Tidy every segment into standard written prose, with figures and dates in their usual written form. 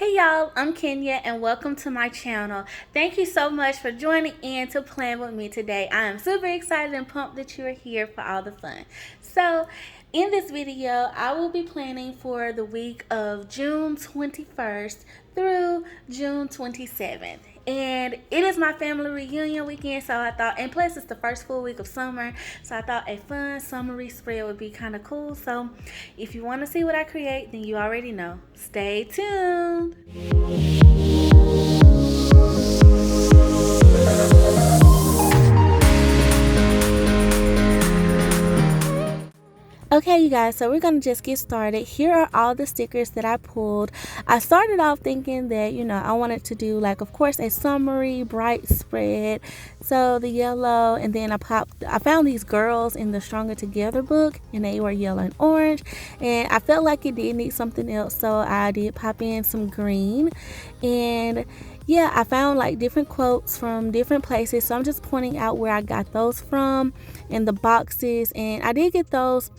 Hey y'all, I'm Kenya and welcome to my channel. Thank you so much for joining in to plan with me today. I am super excited and pumped that you are here for all the fun. So, in this video, I will be planning for the week of June 21st through June 27th. And it is my family reunion weekend, so I thought, and plus it's the first full week of summer, so I thought a fun summery spread would be kind of cool. So if you want to see what I create, then you already know. Stay tuned. Okay, you guys, so we're going to just get started. Here are all the stickers that I pulled. I started off thinking that, I wanted to do, like, of course, a summery, bright spread. So the yellow, and then I found these girls in the Stronger Together book, and they were yellow and orange. And I felt like it did need something else, so I did pop in some green. And yeah, I found like different quotes from different places. So I'm just pointing out where I got those from and the boxes. And I did get those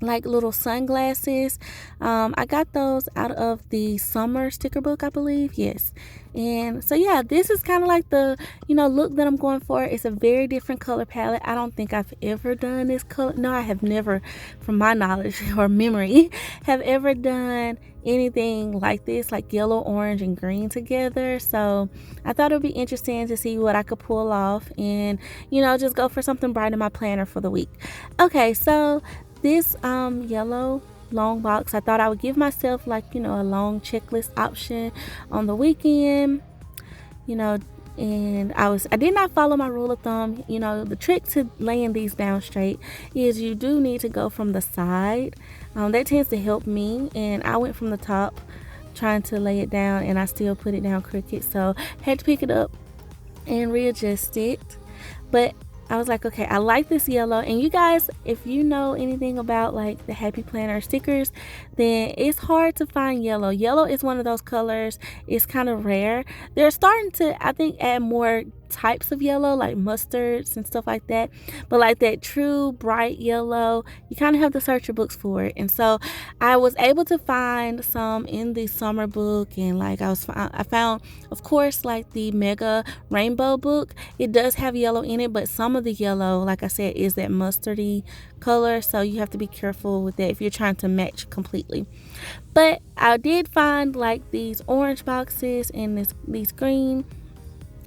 like little sunglasses. I got those out of the summer sticker book, I believe. Yes. And so yeah, this is kind of like the look that I'm going for. It's a very different color palette. I don't think I've ever done this color. No, I have never, from my knowledge or memory, have ever done anything like this, like yellow, orange, and green together. So I thought it would be interesting to see what I could pull off and just go for something bright in my planner for the week. Okay, so this yellow long box, I thought I would give myself like a long checklist option on the weekend, and I did not follow my rule of thumb. The trick to laying these down straight is you do need to go from the side. That tends to help me, and I went from the top trying to lay it down, and I still put it down crooked, so had to pick it up and readjust it. But I was like, okay, I like this yellow. And you guys, if you know anything about like the Happy Planner stickers, then it's hard to find yellow. Yellow is one of those colors. It's kind of rare. They're starting to, I think, add more types of yellow, like mustards and stuff like that. But like that true bright yellow, you kind of have to search your books for it. And so I was able to find some in the summer book, and like I found, of course, like the Mega Rainbow book. It does have yellow in it, but some of the yellow, like I said, is that mustardy color, so you have to be careful with that if you're trying to match completely. But I did find like these orange boxes and these green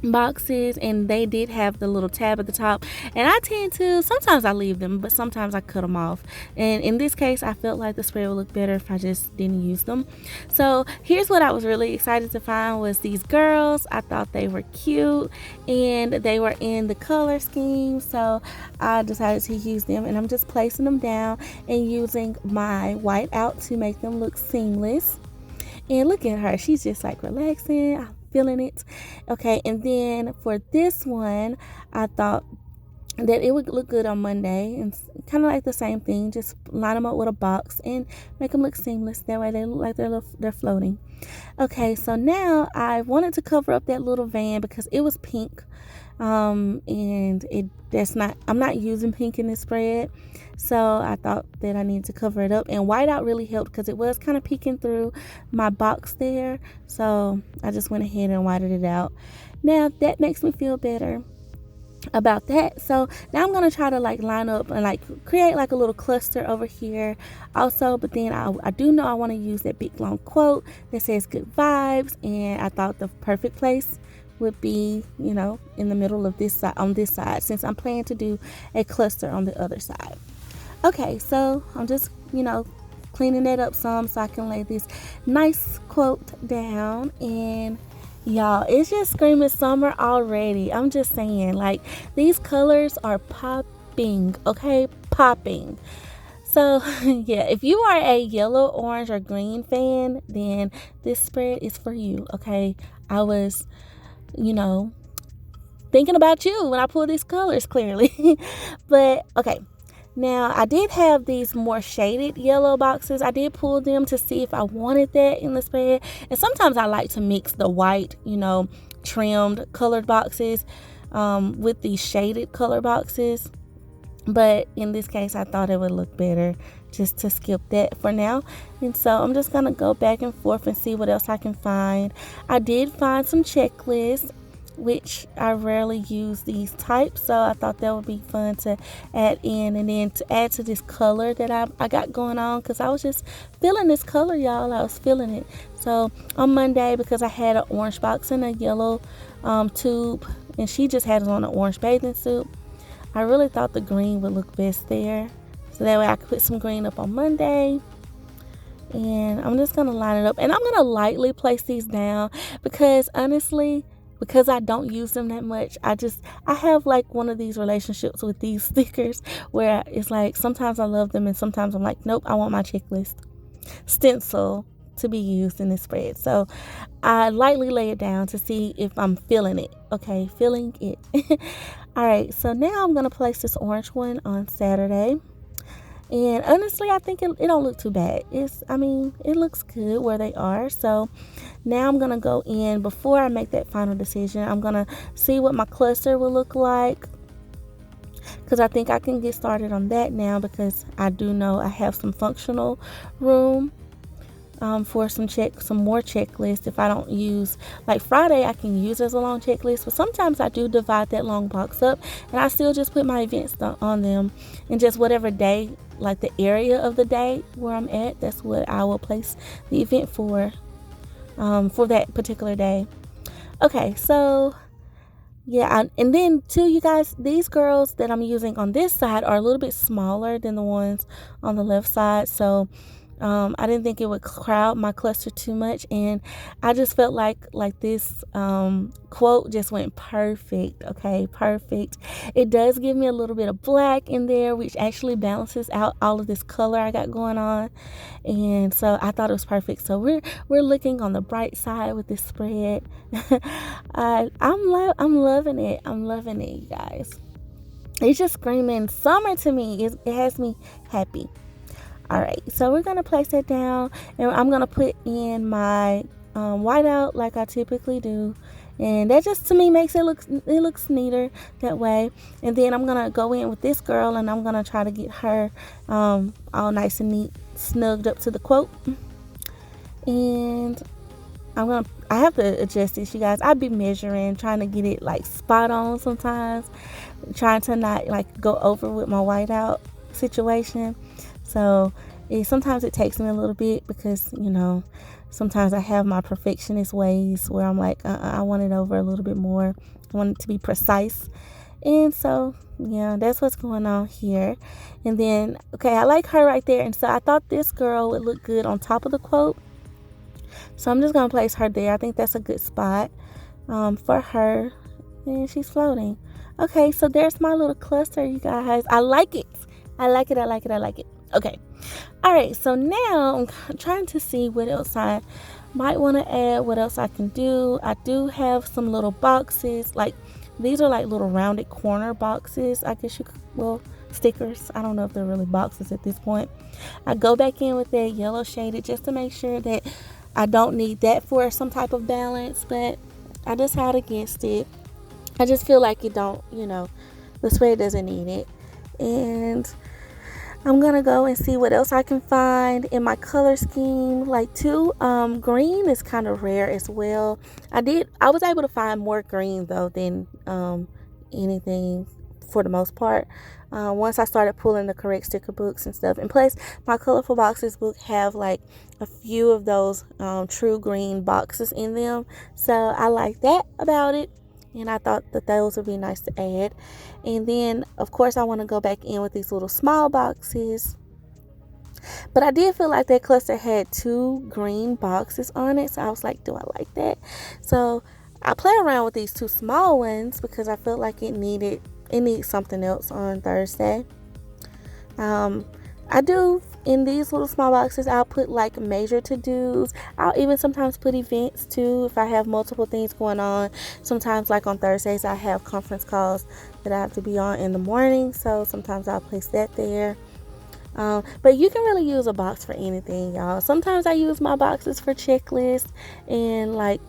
boxes, and they did have the little tab at the top, and I tend to sometimes I leave them, but sometimes I cut them off. And in this case, I felt like the spread would look better if I just didn't use them. So here's what I was really excited to find was these girls. I thought they were cute, and they were in the color scheme, so I decided to use them, and I'm just placing them down and using my white out to make them look seamless. And look at her, she's just like relaxing, feeling it. Okay, and then for this one, I thought that it would look good on Monday, and kind of like the same thing, just line them up with a box and make them look seamless. That way they look like they're floating. Okay, so now I wanted to cover up that little van because it was pink, and I'm not using pink in this spread, so I thought that I needed to cover it up, and white out really helped because it was kind of peeking through my box there, so I just went ahead and whited it out. Now that makes me feel better about that. So now I'm gonna try to like line up and like create like a little cluster over here also, but then I do know I want to use that big long quote that says good vibes, and I thought the perfect place would be in the middle of this side, on this side, since I'm planning to do a cluster on the other side. Okay, so I'm just cleaning that up some so I can lay this nice quote down. And y'all, it's just screaming summer already. I'm just saying, like, these colors are popping, okay? Popping. So yeah, if you are a yellow, orange, or green fan, then this spread is for you, okay? I was thinking about you when I pulled these colors, clearly. But okay, now I did have these more shaded yellow boxes. I did pull them to see if I wanted that in the spread, and sometimes I like to mix the white trimmed colored boxes with these shaded color boxes. But in this case, I thought it would look better just to skip that for now. And so I'm just going to go back and forth and see what else I can find. I did find some checklists, which I rarely use these types, so I thought that would be fun to add in, and then to add to this color that I got going on, because I was just feeling this color, y'all. I was feeling it. So on Monday, because I had an orange box and a yellow tube, and she just had it on an orange bathing suit, I really thought the green would look best there. So that way I could put some green up on Monday. And I'm just going to line it up. And I'm going to lightly place these down because honestly, because I don't use them that much, I have like one of these relationships with these stickers where it's like sometimes I love them and sometimes I'm like, nope, I want my checklist stencil to be used in this spread. So I lightly lay it down to see if I'm feeling it. Okay, feeling it. All right, so now I'm going to place this orange one on Saturday. And honestly, I think it don't look too bad. It looks good where they are. So now I'm going to go in, before I make that final decision, I'm going to see what my cluster will look like. Because I think I can get started on that now, because I do know I have some functional room for some more checklists. If I don't use, like Friday, I can use as a long checklist, but sometimes I do divide that long box up and I still just put my events on them, and just whatever day, like the area of the day where I'm at, that's what I will place the event for that particular day. Okay, so yeah, and then too, you guys, these girls that I'm using on this side are a little bit smaller than the ones on the left side, so I didn't think it would crowd my cluster too much, and I just felt like this quote just went perfect. Okay, perfect. It does give me a little bit of black in there, which actually balances out all of this color I got going on, and so I thought it was perfect. So we're looking on the bright side with this spread. I'm loving it. I'm loving it, you guys. It's just screaming summer to me. It has me happy. All right, so we're going to place that down, and I'm going to put in my whiteout like I typically do, and that just to me makes it looks neater that way. And then I'm going to go in with this girl, and I'm going to try to get her all nice and neat, snugged up to the quote. And I have to adjust this, you guys. I'd be measuring, trying to get it like spot on sometimes, trying to not like go over with my whiteout situation. So sometimes it takes me a little bit, because sometimes I have my perfectionist ways where I'm like, I want it over a little bit more. I want it to be precise. And so yeah, that's what's going on here. And then, okay, I like her right there, and so I thought this girl would look good on top of the quote, so I'm just gonna place her there. I think that's a good spot for her, and she's floating. Okay, so there's my little cluster, you guys. I like it. Okay. All right. So now I'm trying to see what else I might want to add, what else I can do. I do have some little boxes. Like, these are like little rounded corner boxes, I guess stickers. I don't know if they're really boxes at this point. I go back in with that yellow shaded just to make sure that I don't need that for some type of balance, but I decide against it. I just feel like the spread doesn't need it. And I'm going to go and see what else I can find in my color scheme. Like green is kind of rare as well. I was able to find more green though than anything for the most part. Once I started pulling the correct sticker books and stuff. And plus, my Colorful Boxes book have like a few of those true green boxes in them. So I like that about it. And I thought that those would be nice to add. And then, of course, I want to go back in with these little small boxes. But I did feel like that cluster had 2 green boxes on it. So I was like, do I like that? So I play around with these 2 small ones because I felt like it needs something else on Thursday. I do, in these little small boxes, I'll put like major to-dos. I'll even sometimes put events too if I have multiple things going on. Sometimes, like on Thursdays, I have conference calls that I have to be on in the morning, so sometimes I'll place that there. But you can really use a box for anything, y'all. Sometimes I use my boxes for checklists and like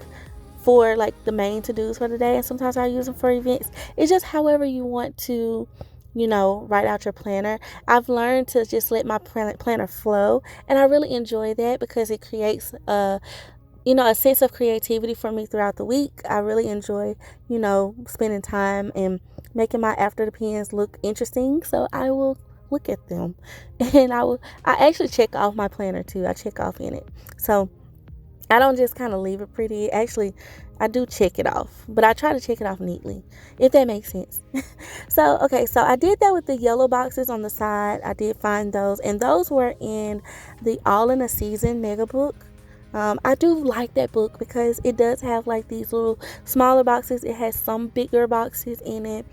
for like the main to-dos for the day, and sometimes I use them for events. It's just however you want to write out your planner. I've learned to just let my planner flow, and I really enjoy that because it creates a sense of creativity for me throughout the week. I really enjoy, spending time and making my after the pens look interesting. So I will look at them, and I actually check off my planner too. I check off in it. So I don't just kind of leave it pretty. Actually, I do check it off, but I try to check it off neatly, if that makes sense. So I did that with the yellow boxes on the side. I did find those, and those were in the All in a Season mega book. I do like that book because it does have like these little smaller boxes. It has some bigger boxes in it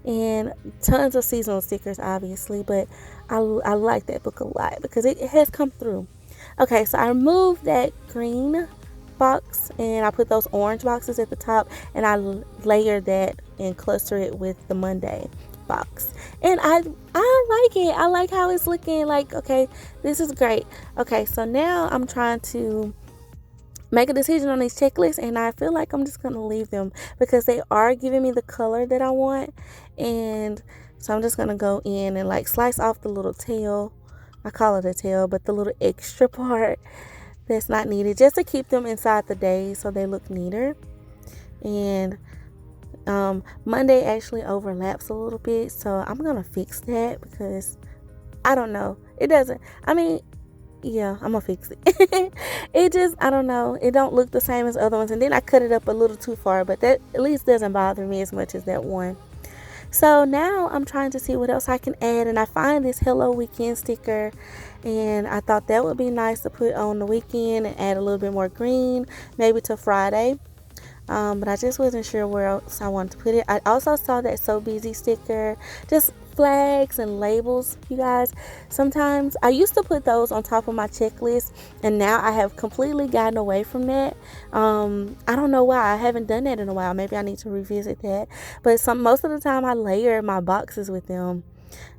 and tons of seasonal stickers, obviously. But I like that book a lot because it has come through. Okay, so I removed that green box and I put those orange boxes at the top, and I layered that and cluster it with the Monday box. And I like it. I like how it's looking. Like, okay, this is great. Okay, so now I'm trying to make a decision on these checklists, and I feel like I'm just gonna leave them because they are giving me the color that I want. And so I'm just gonna go in and like slice off the little tail. I call it a tail, but the little extra part that's not needed, just to keep them inside the day so they look neater. And Monday actually overlaps a little bit, so I'm gonna fix that because I don't know, it doesn't, I mean, yeah, I'm gonna fix it. It just, I don't know, it don't look the same as other ones, and then I cut it up a little too far, but that at least doesn't bother me as much as that one. So now I'm trying to see what else I can add, and I find this Hello Weekend sticker, and I thought that would be nice to put on the weekend and add a little bit more green, maybe to Friday. But I just wasn't sure where else I wanted to put it. I also saw that So Busy sticker, just flags and labels, you guys. Sometimes I used to put those on top of my checklist, and now I have completely gotten away from that. I don't know why. I haven't done that in a while. Maybe I need to revisit that. But most of the time I layer my boxes with them.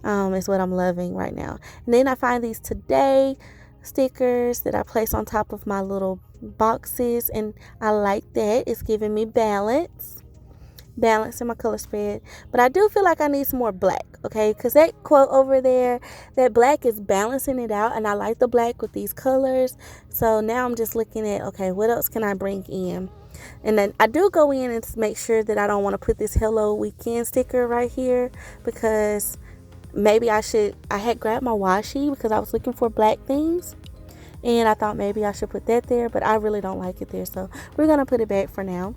Is what I'm loving right now. And then I find these Today stickers that I place on top of my little boxes, and I like that. It's giving me balance in my color spread. But I do feel like I need some more black, okay? Because that quote over there, that black is balancing it out, and I like the black with these colors. So now I'm just looking at, okay, what else can I bring in? And then I do go in and make sure that I don't want to put this Hello Weekend sticker right here, because maybe I had grabbed my washi because I was looking for black things, and I thought maybe I should put that there, but I really don't like it there, so we're gonna put it back for now.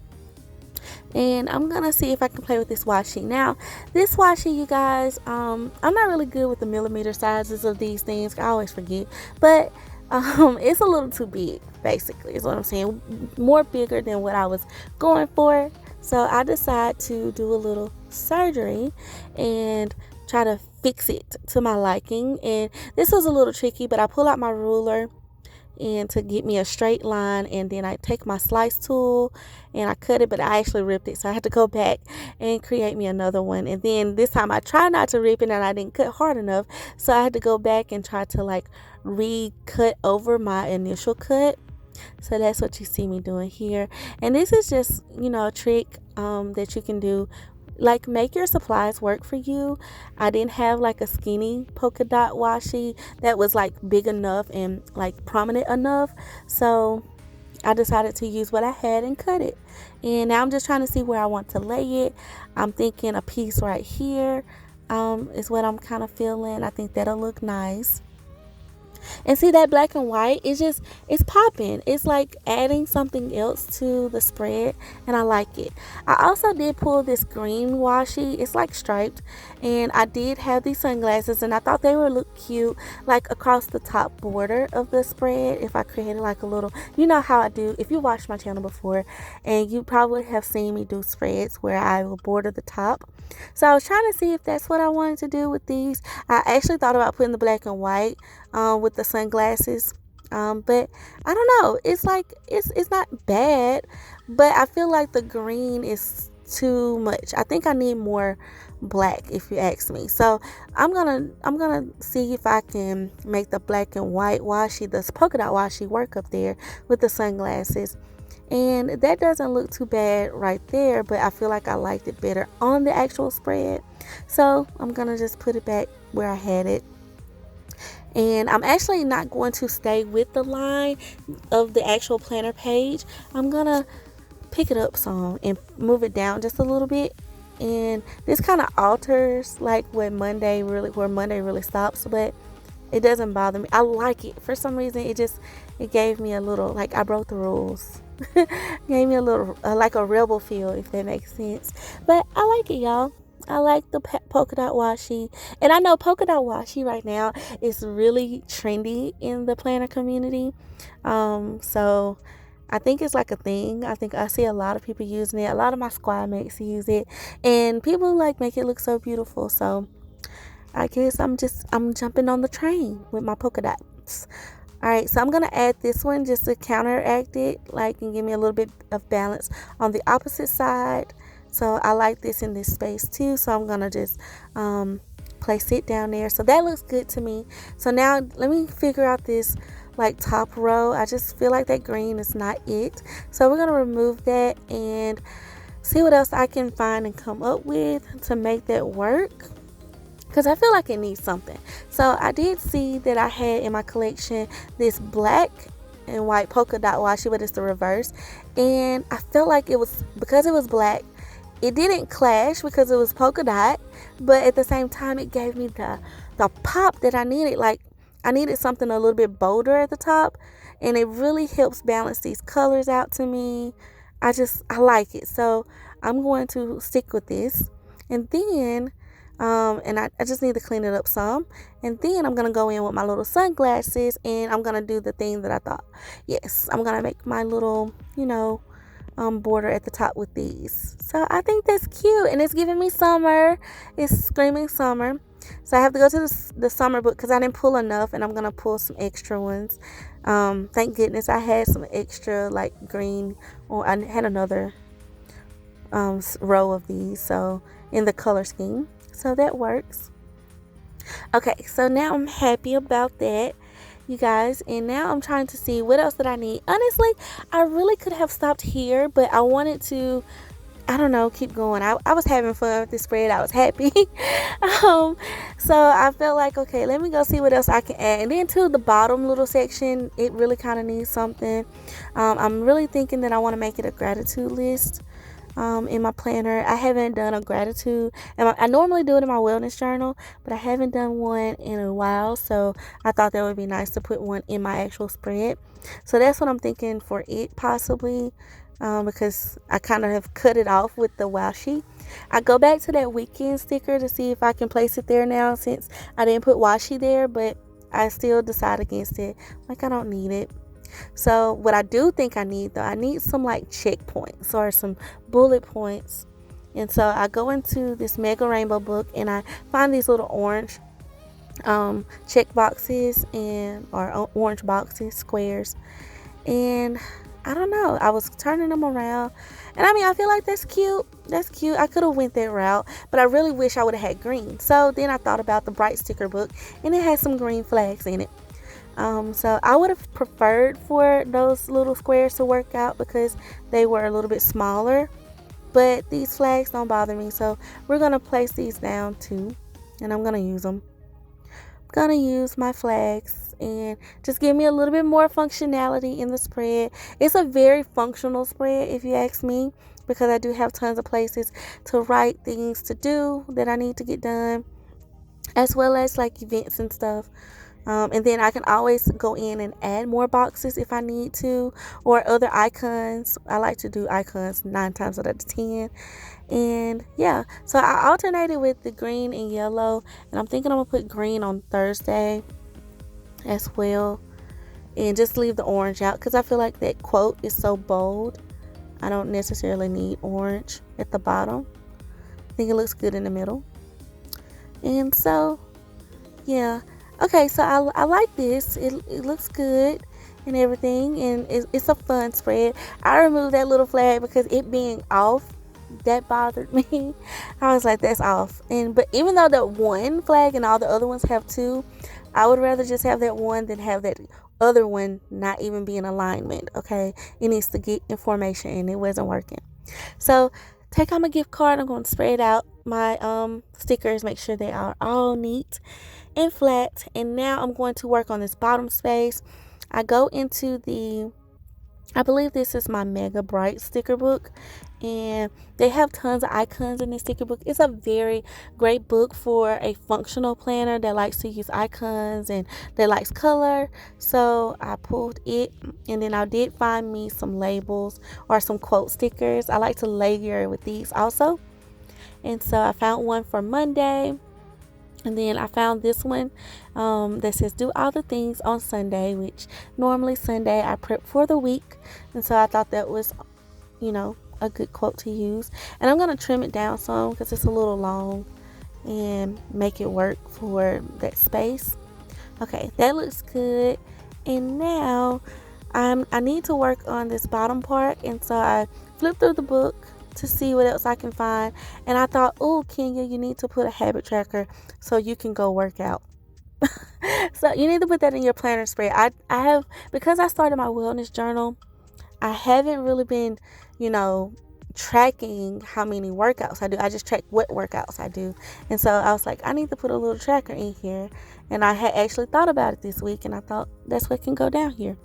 And I'm gonna see if I can play with this washi. Now, this washi, you guys, I'm not really good with the millimeter sizes of these things. I always forget, but it's a little too big, basically, is what I'm saying. More bigger than what I was going for. So I decided to do a little surgery and try to fix it to my liking. And this was a little tricky, but I pull out my ruler and to get me a straight line, and then I take my slice tool and I cut it, but I actually ripped it, so I had to go back and create me another one. And then this time I tried not to rip it, and I didn't cut hard enough, so I had to go back and try to like recut over my initial cut. So that's what you see me doing here. And this is just, a trick that you can do, like make your supplies work for you. I didn't have like a skinny polka dot washi that was like big enough and like prominent enough, so I decided to use what I had and cut it. And now I'm just trying to see where I want to lay it. I'm thinking a piece right here is what I'm kind of feeling. I think that'll look nice. And see, that black and white, it's popping. It's like adding something else to the spread, and I like it. I also did pull this green washi. It's like striped, and I did have these sunglasses, and I thought they would look cute like across the top border of the spread if I created like a little, you know how I do. If you watched my channel before, and you probably have seen me do spreads where I will border the top. So I was trying to see if that's what I wanted to do with these. I actually thought about putting the black and white with the sunglasses, but I don't know. It's like it's not bad, but I feel like the green is too much. I think I need more black, if you ask me. So I'm gonna see if I can make the black and white washi, the polka dot washi, work up there with the sunglasses. And that doesn't look too bad right there, but I feel like I liked it better on the actual spread. So I'm going to just put it back where I had it. And I'm actually not going to stay with the line of the actual planner page. I'm going to pick it up some and move it down just a little bit. And this kind of alters like where Monday really stops, but it doesn't bother me. I like it. For some reason, it gave me a little, like, I broke the rules. Gave me a little, like a rebel feel, if that makes sense. But I like it, y'all. I like the polka dot washi. And I know polka dot washi right now is really trendy in the planner community. So I think it's like a thing. I think I see a lot of people using it. A lot of my squad mates use it. And people like make it look so beautiful. So I guess I'm jumping on the train with my polka dots. All right, so I'm gonna add this one just to counteract it, like, and give me a little bit of balance on the opposite side. So I like this in this space too. So I'm gonna just place it down there. So that looks good to me. So now let me figure out this like top row. I just feel like that green is not it. So we're gonna remove that and see what else I can find and come up with to make that work, because I feel like it needs something. So I did see that I had in my collection this black and white polka dot washi, but it's the reverse. And I felt like because it was black, it didn't clash because it was polka dot, but at the same time it gave me the pop that I needed. Like, I needed something a little bit bolder at the top, and it really helps balance these colors out to me. I like it. So I'm going to stick with this. And then I just need to clean it up some. And then I'm going to go in with my little sunglasses, and I'm going to do the thing that I thought. Yes, I'm going to make my little, border at the top with these. So I think that's cute, and it's giving me summer. It's screaming summer. So I have to go to the summer book because I didn't pull enough, and I'm going to pull some extra ones. Thank goodness I had some extra like green, or I had another row of these, so in the color scheme. So that works. Okay, so now I'm happy about that, you guys. And now I'm trying to see what else that I need. Honestly, I really could have stopped here, but I wanted to, I don't know, keep going. I was having fun with this spread. I was happy. So I felt like, okay, let me go see what else I can add. And then to the bottom little section, it really kind of needs something. I'm really thinking that I want to make it a gratitude list. In my planner. I haven't done a gratitude, and I normally do it in my wellness journal, but I haven't done one in a while, so I thought that would be nice to put one in my actual spread. So that's what I'm thinking for it, possibly, because I kind of have cut it off with the washi. I go back to that weekend sticker to see if I can place it there now, since I didn't put washi there, but I still decide against it. Like, I don't need it. So what I do think I need, though, I need some like checkpoints or some bullet points. And so I go into this Mega Rainbow book and I find these little orange check boxes or orange boxes, squares. And I don't know, I was turning them around, and I mean, I feel like that's cute. I could have went that route, but I really wish I would have had green. So then I thought about the Bright sticker book, and it had some green flags in it. So I would have preferred for those little squares to work out because they were a little bit smaller, but these flags don't bother me. So we're going to place these down too, and I'm going to use them. I'm going to use my flags and just give me a little bit more functionality in the spread. It's a very functional spread, if you ask me, because I do have tons of places to write things to do that I need to get done, as well as like events and stuff. And then I can always go in and add more boxes if I need to, or other icons. I like to do icons 9 times out of 10. And yeah, so I alternated with the green and yellow, and I'm thinking I'm gonna put green on Thursday as well, and just leave the orange out because I feel like that quote is so bold. I don't necessarily need orange at the bottom. I think it looks good in the middle. And so yeah, okay, so I like this. It looks good and everything, and it's a fun spread. I removed that little flag because it being off, that bothered me. I was like, that's off. But even though the one flag and all the other ones have 2, I would rather just have that one than have that other one not even be in alignment. Okay, it needs to get information and it wasn't working. So take out my gift card. I'm going to spread out my stickers, make sure they are all neat and flat. And now I'm going to work on this bottom space. I go into I believe this is my Mega Bright sticker book, and they have tons of icons in this sticker book. It's a very great book for a functional planner that likes to use icons and that likes color. So I pulled it, and then I did find me some labels or some quote stickers. I like to layer with these also, and so I found one for Monday. And then I found this one that says do all the things on Sunday, which normally Sunday I prep for the week. And so I thought that was, a good quote to use. And I'm going to trim it down some because it's a little long and make it work for that space. Okay, that looks good. And now I need to work on this bottom part. And so I flipped through the book to see what else I can find. And I thought, oh, Kenya, you need to put a habit tracker so you can go work out. So you need to put that in your planner spread. I have, because I started my wellness journal, I haven't really been, tracking how many workouts I do. I just track what workouts I do. And so I was like, I need to put a little tracker in here. And I had actually thought about it this week, and I thought that's what can go down here.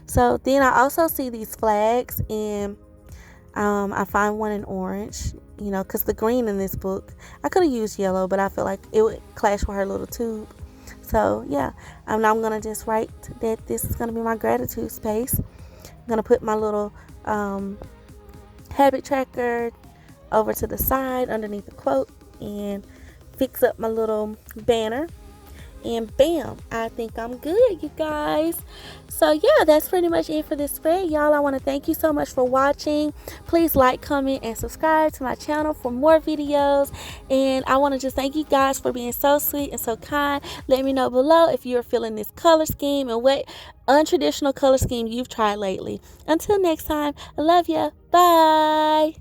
So then I also see these flags, and I find one in orange, because the green in this book, I could have used yellow, but I feel like it would clash with her little tube. So yeah, I'm going to just write that this is going to be my gratitude space. I'm going to put my little habit tracker over to the side underneath the quote and fix up my little banner. And bam, I think I'm good, you guys. So yeah, that's pretty much it for this spread, y'all. I want to thank you so much for watching. Please like, comment, and subscribe to my channel for more videos. And I want to just thank you guys for being so sweet and so kind. Let me know below if you're feeling this color scheme and what untraditional color scheme you've tried lately. Until next time, I love ya. Bye.